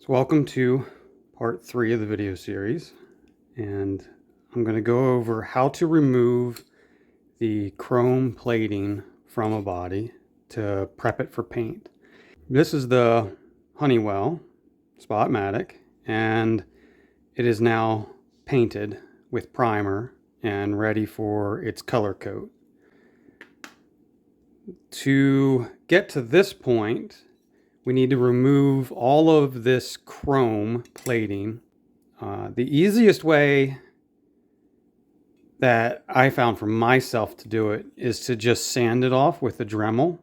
So welcome to part 3 of the video series, and I'm going to go over how to remove the chrome plating from a body to prep it for paint. This is the Honeywell Spotmatic, and it is now painted with primer and ready for its color coat. To get to this point, we need to remove all of this chrome plating. The easiest way that I found for myself to do it is to just sand it off with a Dremel.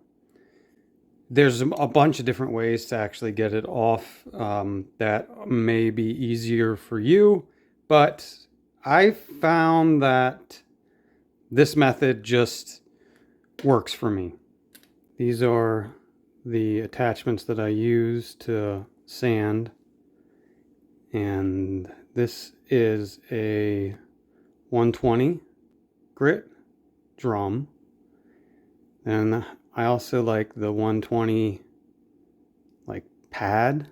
There's a bunch of different ways to actually get it off that may be easier for you, but I found that this method just works for me. These are the attachments that I use to sand, and this is a 120 grit drum, and I also like the 120 like pad.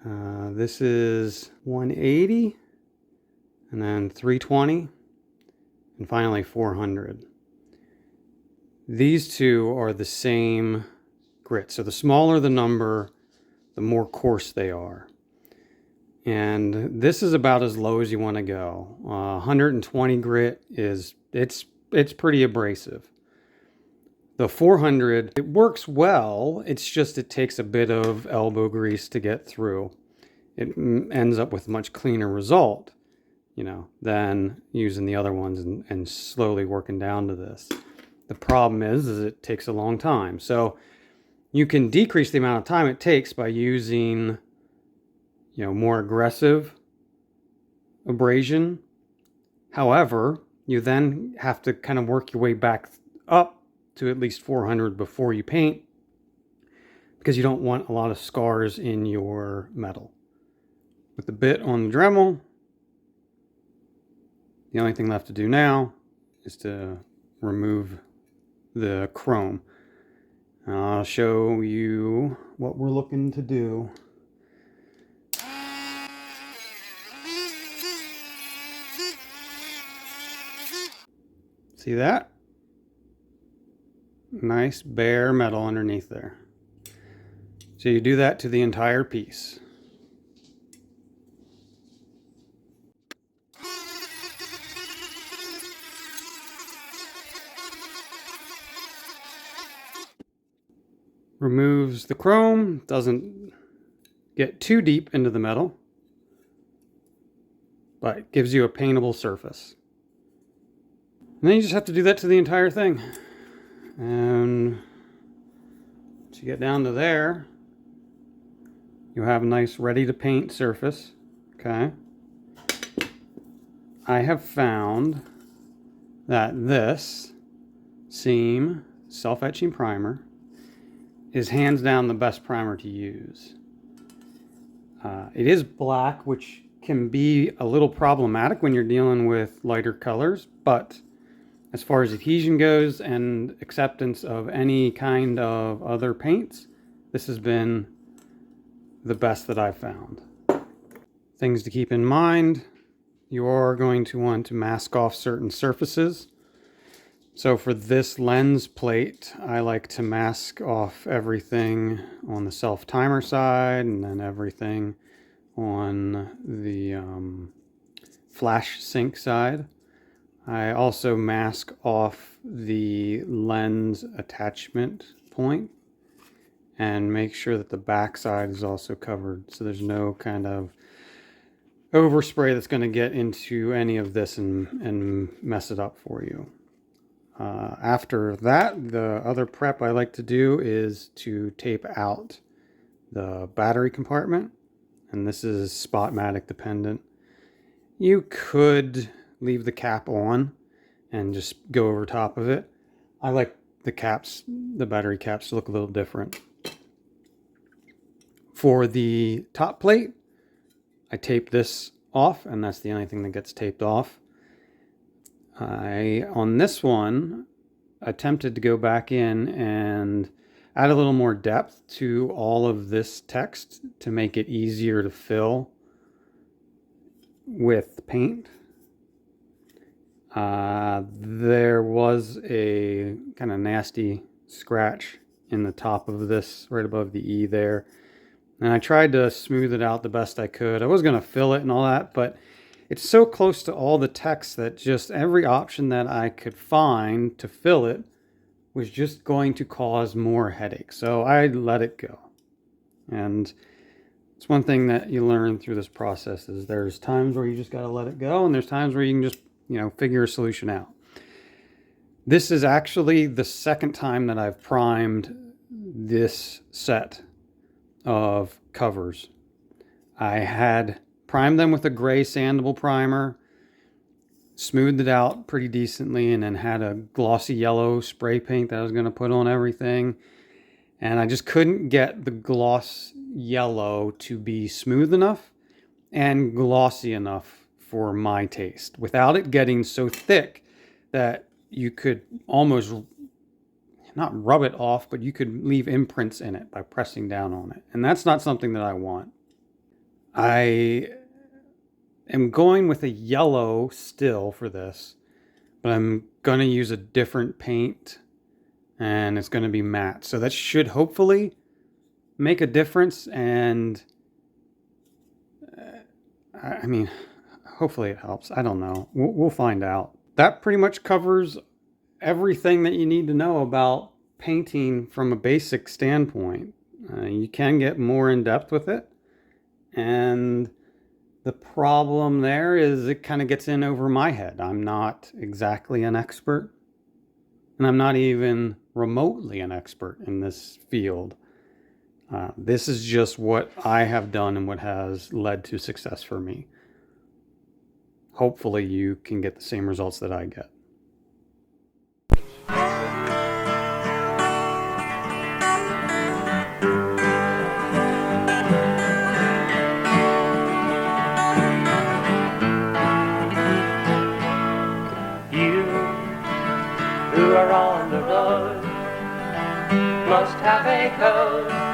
This is 180, and then 320, and finally 400. These two are the same grit. So the smaller the number, the more coarse they are. And this is about as low as you want to go. 120 grit is it's pretty abrasive. The 400, it works well. It's just it takes a bit of elbow grease to get through. It ends up with a much cleaner result, than using the other ones and slowly working down to this. The problem is it takes a long time. So you can decrease the amount of time it takes by using, more aggressive abrasion. However, you then have to kind of work your way back up to at least 400 before you paint, because you don't want a lot of scars in your metal. With the bit on the Dremel, the only thing left to do now is to remove the chrome. I'll show you what we're looking to do. See that? Nice bare metal underneath there. So you do that to the entire piece. Removes the chrome, doesn't get too deep into the metal, but gives you a paintable surface. And then you just have to do that to the entire thing. And once you get down to there, you have a nice ready to paint surface. Okay. I have found that this seam self-etching primer is hands down the best primer to use. It is black, which can be a little problematic when you're dealing with lighter colors, but as far as adhesion goes and acceptance of any kind of other paints, this has been the best that I've found. Things to keep in mind: you are going to want to mask off certain surfaces. So for this lens plate, I like to mask off everything on the self-timer side and then everything on the flash sync side. I also mask off the lens attachment point and make sure that the back side is also covered, so there's no kind of overspray that's going to get into any of this and mess it up for you. After that, the other prep I like to do is to tape out the battery compartment, and this is Spotmatic dependent. You could leave the cap on and just go over top of it. I like the battery caps to look a little different. For the top plate, I tape this off, and that's the only thing that gets taped off. On this one, attempted to go back in and add a little more depth to all of this text to make it easier to fill with paint. There was a kind of nasty scratch in the top of this, right above the E there. And I tried to smooth it out the best I could. I was going to fill it and all that, but it's so close to all the text that just every option that I could find to fill it was just going to cause more headache. So I let it go. And it's one thing that you learn through this process is there's times where you just got to let it go, and there's times where you can just, figure a solution out. This is actually the second time that I've primed this set of covers. I had primed them with a gray sandable primer, smoothed it out pretty decently, and then had a glossy yellow spray paint that I was going to put on everything. And I just couldn't get the gloss yellow to be smooth enough and glossy enough for my taste without it getting so thick that you could almost not rub it off, but you could leave imprints in it by pressing down on it. And that's not something that I want. I am going with a yellow still for this, but I'm going to use a different paint, and it's going to be matte. So that should hopefully make a difference. And I mean, hopefully it helps. I don't know. We'll find out. That pretty much covers everything that you need to know about painting from a basic standpoint. You can get more in depth with it. And the problem there is it kind of gets in over my head. I'm not exactly an expert, and I'm not even remotely an expert in this field. This is just what I have done and what has led to success for me. Hopefully you can get the same results that I get. You who are on the road must have a code